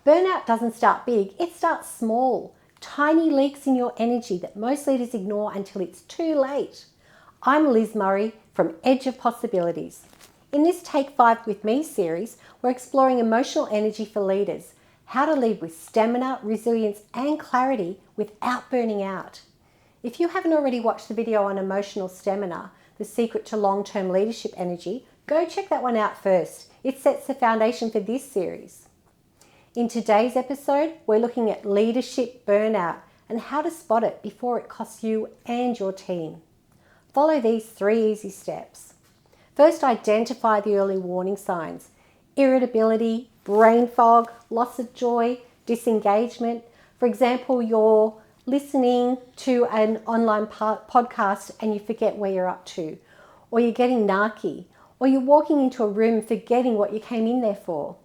Burnout doesn't start big, it starts small. Tiny leaks in your energy that most leaders ignore until it's too late. I'm Liz Murray from Edge of Possibilities. In this Take 5 With Me series, we're exploring emotional energy for leaders, how to lead with stamina, resilience and clarity without burning out. If you haven't already watched the video on emotional stamina, the secret to long-term leadership energy, go check that one out first. It sets the foundation for this series. In today's episode, we're looking at leadership burnout and how to spot it before it costs you and your team. Follow these 3 easy steps. First, identify the early warning signs: irritability, brain fog, loss of joy, disengagement. For example, you're listening to an online podcast and you forget where you're up to, or you're getting narky, or you're walking into a room forgetting what you came in there for.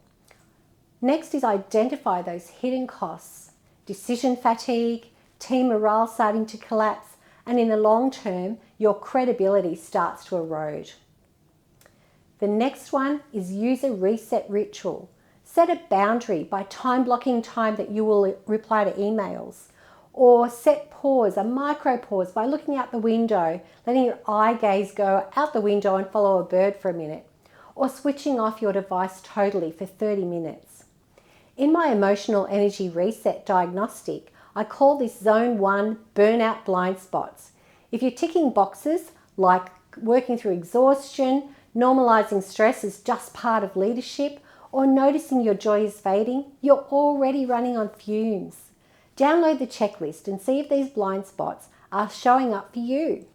Next is identify those hidden costs: decision fatigue, team morale starting to collapse, and in the long term, your credibility starts to erode. The next one is use a reset ritual. Set a boundary by time blocking time that you will reply to emails, or set pause, a micro pause, by looking out the window, letting your eye gaze go out the window and follow a bird for a minute, or switching off your device totally for 30 minutes. In my emotional energy reset diagnostic, I call this Zone 1 Burnout blind spots. If you're ticking boxes like working through exhaustion, normalizing stress as just part of leadership, or noticing your joy is fading, you're already running on fumes. Download the checklist and see if these blind spots are showing up for you.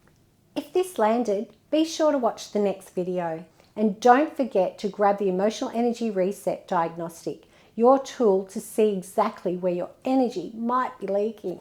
If this landed, be sure to watch the next video. And don't forget to grab the Emotional Energy Reset Diagnostic, your tool to see exactly where your energy might be leaking.